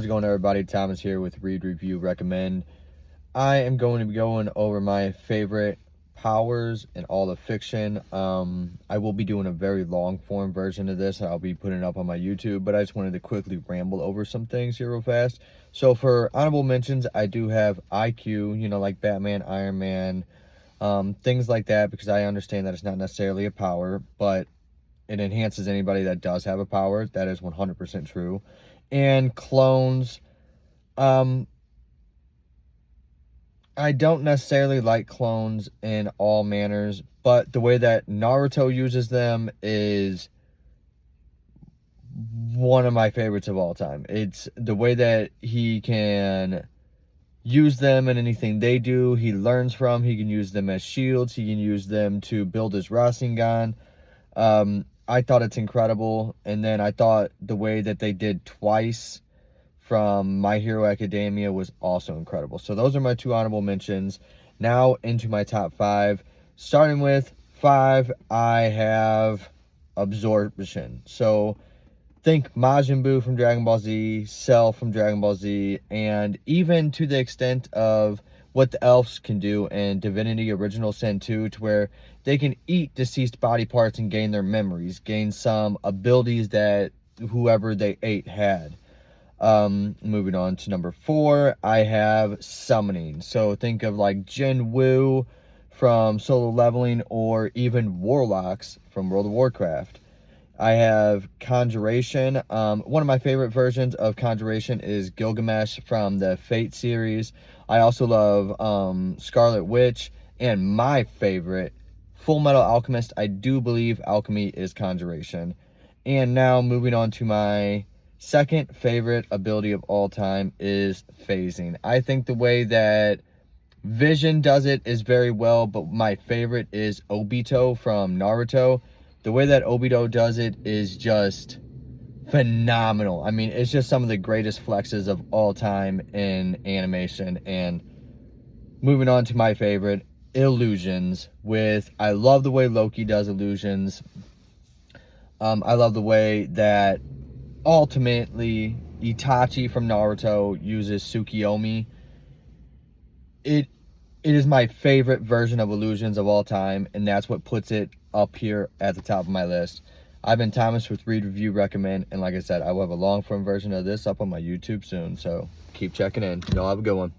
How's it going, everybody? Thomas here with Read Review Recommend. I am going to be going over my favorite powers in all of fiction. I will be doing a very long form version of this. I'll be putting it up on my YouTube, but I just wanted to quickly ramble over some things here real fast. So for honorable mentions, I do have IQ, like Batman, Iron Man, things like that, because I understand that it's not necessarily a power, but it enhances anybody that does have a power. That is 100% true. And clones, I don't necessarily like clones in all manners, but the way that Naruto uses them is one of my favorites of all time. It's the way that he can use them in anything they do. He learns from. He can use them as shields. He can use them to build his Rasengan. I thought it's incredible. And then I thought the way that they did Twice from My Hero Academia was also incredible. So those are my two honorable mentions. Now into my top 5. Starting with 5, I have Absorption. So think Majin Buu from Dragon Ball Z, Cell from Dragon Ball Z, and even to the extent of what the elves can do in Divinity Original Sin 2, to where they can eat deceased body parts and gain their memories, gain some abilities that whoever they ate had. Moving on to number 4, I have Summoning. So think of like Jin Woo from Solo Leveling, or even Warlocks from World of Warcraft. I have Conjuration. One of my favorite versions of Conjuration is Gilgamesh from the Fate series. I also love Scarlet Witch, and my favorite, Full Metal Alchemist. I do believe alchemy is Conjuration. And now moving on to my second favorite ability of all time is Phasing. I think the way that Vision does it is very well, but my favorite is Obito from Naruto. The way that Obito does it is just phenomenal. I mean, it's just some of the greatest flexes of all time in animation. And moving on to my favorite, Illusions. I love the way Loki does illusions. I love the way that ultimately Itachi from Naruto uses Tsukiyomi. It is my favorite version of illusions of all time, and that's what puts it up here at the top of my list. I've been Thomas with Read Review Recommend, and like I said, I will have a long form version of this up on my YouTube soon, so keep checking in. Y'all have a good one.